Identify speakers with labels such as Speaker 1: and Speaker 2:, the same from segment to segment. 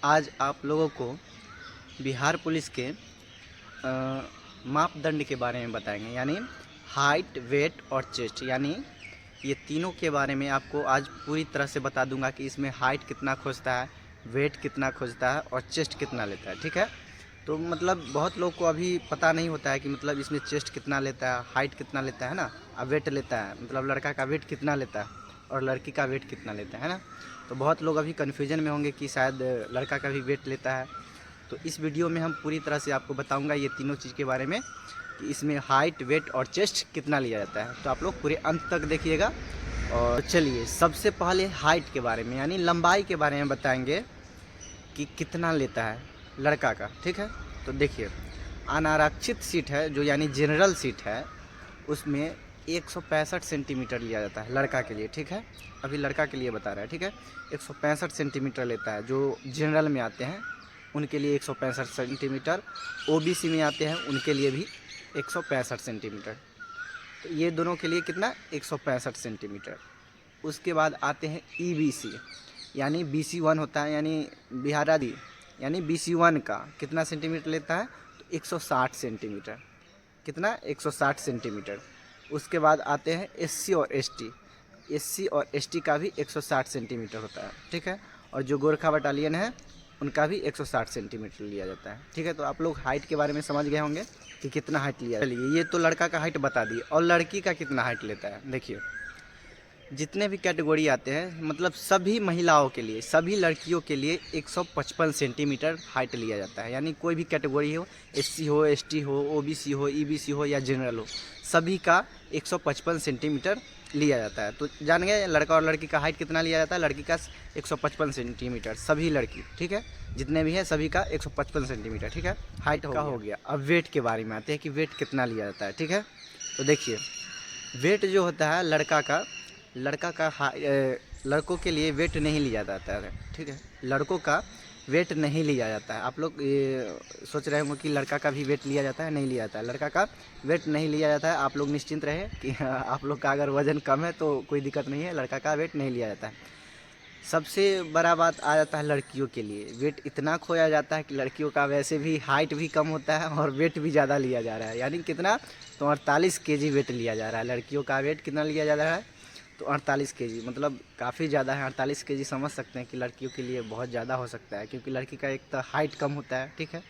Speaker 1: आज आप लोगों को बिहार पुलिस के मापदंड के बारे में बताएंगे, यानी हाइट, वेट और चेस्ट, यानी ये तीनों के बारे में आपको आज पूरी तरह से बता दूंगा कि इसमें हाइट कितना खोजता है, वेट कितना खोजता है और चेस्ट कितना लेता है। ठीक है, तो मतलब बहुत लोग को अभी पता नहीं होता है कि मतलब इसमें चेस्ट कितना लेता है, हाइट कितना लेता है ना, और वेट लेता है, मतलब लड़का का वेट कितना लेता है और लड़की का वेट कितना लेता है ना। तो बहुत लोग अभी कन्फ्यूजन में होंगे कि शायद लड़का का भी वेट लेता है। तो इस वीडियो में हम पूरी तरह से आपको बताऊंगा ये तीनों चीज़ के बारे में कि इसमें हाइट, वेट और चेस्ट कितना लिया जाता है। तो आप लोग पूरे अंत तक देखिएगा। और चलिए सबसे पहले हाइट के बारे में, यानी लंबाई के बारे में बताएंगे कि कितना लेता है लड़का का। ठीक है, तो देखिए अनारक्षित सीट है जो यानी जनरल सीट है, उसमें 165 सेंटीमीटर लिया जाता है लड़का के लिए। ठीक है, अभी लड़का के लिए बता रहा है। ठीक है, 165 सेंटीमीटर लेता है जो जनरल में आते हैं उनके लिए 165 सेंटीमीटर, ओबीसी में आते हैं उनके लिए भी 165 सेंटीमीटर। तो ये दोनों के लिए कितना 165 सेंटीमीटर। उसके बाद आते हैं ईबीसी, यानी BC1 होता है, यानी बिहारादी, यानी BC1 का कितना सेंटीमीटर लेता है तो 160 सेंटीमीटर। कितना 160 सेंटीमीटर। उसके बाद आते हैं SC और ST, SC और ST का भी 160 सेंटीमीटर होता है। ठीक है, और जो गोरखा बटालियन है उनका भी 160 सेंटीमीटर लिया जाता है। ठीक है, तो आप लोग हाइट के बारे में समझ गए होंगे कि कितना हाइट लिया। चलिए ये तो लड़का का हाइट बता दिए, और लड़की का कितना हाइट लेता है। देखिए जितने भी कैटेगरी आते हैं, मतलब सभी महिलाओं के लिए, सभी लड़कियों के लिए 155 सेंटीमीटर हाइट लिया जाता है। यानी कोई भी कैटेगरी हो, SC हो, ST हो, OBC हो, EBC हो या जनरल हो, सभी का 155 सेंटीमीटर लिया जाता है। तो जान गए लड़का और लड़की का हाइट कितना लिया जाता है। लड़की का 155 सेंटीमीटर, सभी लड़की, ठीक है, जितने भी हैं सभी का 155 सेंटीमीटर। ठीक है, हाइट का हो गया। अब वेट के बारे में आते हैं कि वेट कितना लिया जाता है। ठीक है, तो देखिए वेट जो होता है लड़कों के लिए वेट नहीं लिया जाता है। ठीक है, लड़कों का वेट नहीं लिया जाता है। आप लोग ये सोच रहे होंगे कि लड़का का भी वेट लिया जाता है, नहीं लिया जाता है। लड़का का वेट नहीं लिया जाता है। आप लोग निश्चिंत रहे कि आप लोग का अगर वज़न कम है तो कोई दिक्कत नहीं है, लड़का का वेट नहीं लिया जाता है। सबसे बड़ा बात आ जाता है लड़कियों के लिए, वेट इतना खोया जाता है कि लड़कियों का वैसे भी हाइट भी कम होता है और वेट भी ज़्यादा लिया जा रहा है। यानी कितना तो 48 kg वेट लिया जा रहा है। लड़कियों का वेट कितना लिया जा रहा है तो 48 kg, मतलब काफ़ी ज़्यादा है। 48 kg समझ सकते हैं कि लड़कियों के लिए बहुत ज़्यादा हो सकता है, क्योंकि लड़की का एक तो हाइट कम होता है। ठीक है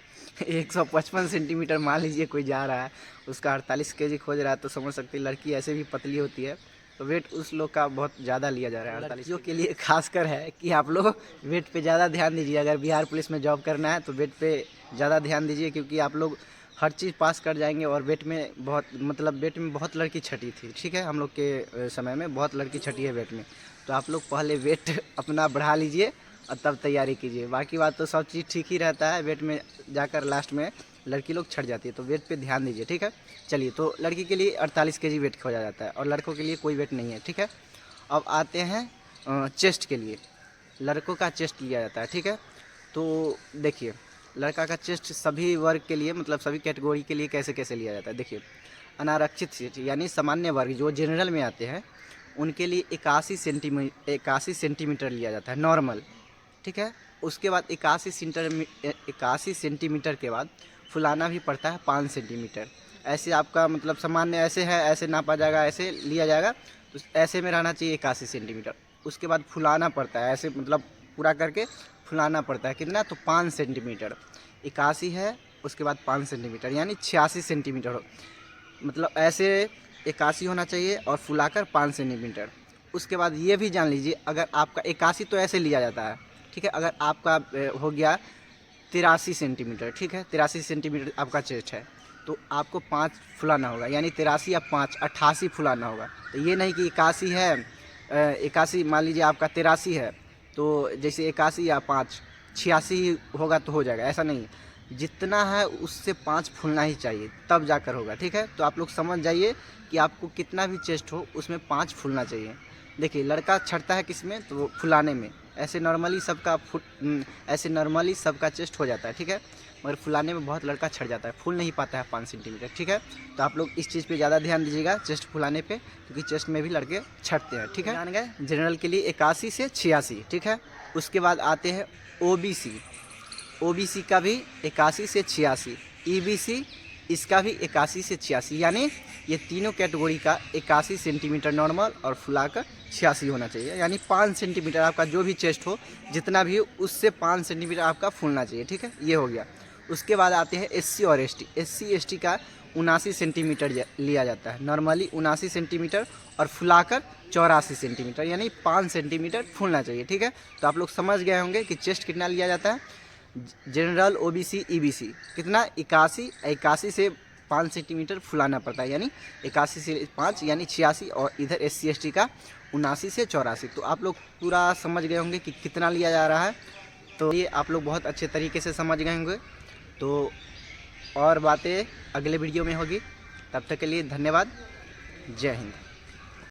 Speaker 1: 155 सेंटीमीटर मान लीजिए कोई जा रहा है, उसका 48 kg खोज रहा है, तो समझ सकते हैं लड़की ऐसे भी पतली होती है, तो वेट उस लोग का बहुत ज़्यादा लिया जा रहा है। लड़कियों के लिए खासकर है कि आप लोग वेट पे ज़्यादा ध्यान दीजिए। अगर बिहार पुलिस में जॉब करना है तो वेट पे ज़्यादा ध्यान दीजिए, क्योंकि आप लोग हर चीज़ पास कर जाएंगे। और वेट में बहुत, मतलब वेट में बहुत लड़की छटी थी। ठीक है, हम लोग के समय में बहुत लड़की छटी है वेट में। तो आप लोग पहले वेट अपना बढ़ा लीजिए और तब तैयारी कीजिए। बाकी बात तो सब चीज़ ठीक ही रहता है, वेट में जाकर लास्ट में लड़की लोग छट जाती है, तो वेट पे ध्यान दीजिए। ठीक है, चलिए तो लड़की के लिए 48 kg वेट खोजा जाता है और लड़कों के लिए कोई वेट नहीं है। ठीक है, अब आते हैं चेस्ट के लिए। लड़कों का चेस्ट लिया जाता है। ठीक है, तो देखिए लड़का का चेस्ट सभी वर्ग के लिए, मतलब सभी कैटेगरी के लिए कैसे कैसे लिया जाता है। देखिए अनारक्षित सीट यानी सामान्य वर्ग जो जनरल में आते हैं उनके लिए 81 सेंटीमीटर लिया जाता है नॉर्मल। ठीक है, उसके बाद 81 सेंटीमीटर के बाद फुलाना भी पड़ता है 5 सेंटीमीटर। ऐसे आपका मतलब सामान्य ऐसे है, ऐसे नापा जाएगा, ऐसे लिया जाएगा, तो ऐसे में रहना चाहिए 81 सेंटीमीटर। उसके बाद फुलाना पड़ता है ऐसे, मतलब पूरा करके फुलाना पड़ता है कितना तो 5 सेंटीमीटर। 81 है, उसके बाद 5 सेंटीमीटर यानी 86 सेंटीमीटर हो, मतलब ऐसे 81 होना चाहिए और फुलाकर 5 सेंटीमीटर। उसके बाद ये भी जान लीजिए, अगर आपका 81 तो ऐसे लिया जाता है। ठीक है, अगर आपका हो गया 83 सेंटीमीटर, ठीक है 83 सेंटीमीटर आपका चेस्ट है, तो आपको 5 फुलाना होगा, यानी 83 या 5 88 फुलाना होगा। तो ये नहीं कि 81 है, 81 मान लीजिए आपका 83 है, तो जैसे 81 या 5 86 होगा तो हो जाएगा, ऐसा नहीं। जितना है उससे 5 फूलना ही चाहिए, तब जाकर होगा। ठीक है, तो आप लोग समझ जाइए कि आपको कितना भी चेस्ट हो उसमें 5 फूलना चाहिए। देखिए लड़का छटता है किस में, तो वो फुलाने में। ऐसे नॉर्मली सबका चेस्ट हो जाता है, ठीक है, मगर फुलाने में बहुत लड़का छट जाता है, फूल नहीं पाता है 5 सेंटीमीटर, ठीक है। तो आप लोग इस चीज़ पे ज़्यादा ध्यान दीजिएगा चेस्ट फुलाने पे, क्योंकि चेस्ट में भी लड़के छटते हैं, ठीक है। जान गए जनरल के लिए 81 से 86, ठीक है। उसके बाद आते हैं ओबीसी का भी 81 से 86, ईबीसी इसका भी 81 से 86, यानी ये तीनों कैटेगरी का 81 सेंटीमीटर नॉर्मल और फुलाकर 86 होना चाहिए। यानी 5 सेंटीमीटर आपका जो भी चेस्ट हो, जितना भी हो, उससे 5 सेंटीमीटर आपका फूलना चाहिए, ठीक है। ये हो गया। उसके बाद आते हैं एससी और एसटी। एससी एसटी का 79 सेंटीमीटर लिया जाता है, नॉर्मली 79 सेंटीमीटर और फुलाकर 84 सेंटीमीटर, यानी 5 सेंटीमीटर फूलना चाहिए, ठीक है। तो आप लोग समझ गए होंगे कि चेस्ट कितना लिया जाता है। जनरल, ओबीसी, ईबीसी कितना 81 से 5 सेंटीमीटर फुलाना पड़ता है, यानी 81 से 5 यानी 86, और इधर एससी एसटी का 79 से 84। तो आप लोग पूरा समझ गए होंगे कि कितना लिया जा रहा है। तो ये आप लोग बहुत अच्छे तरीके से समझ गए होंगे। तो और बातें अगले वीडियो में होगी, तब तक के लिए धन्यवाद। जय हिंद।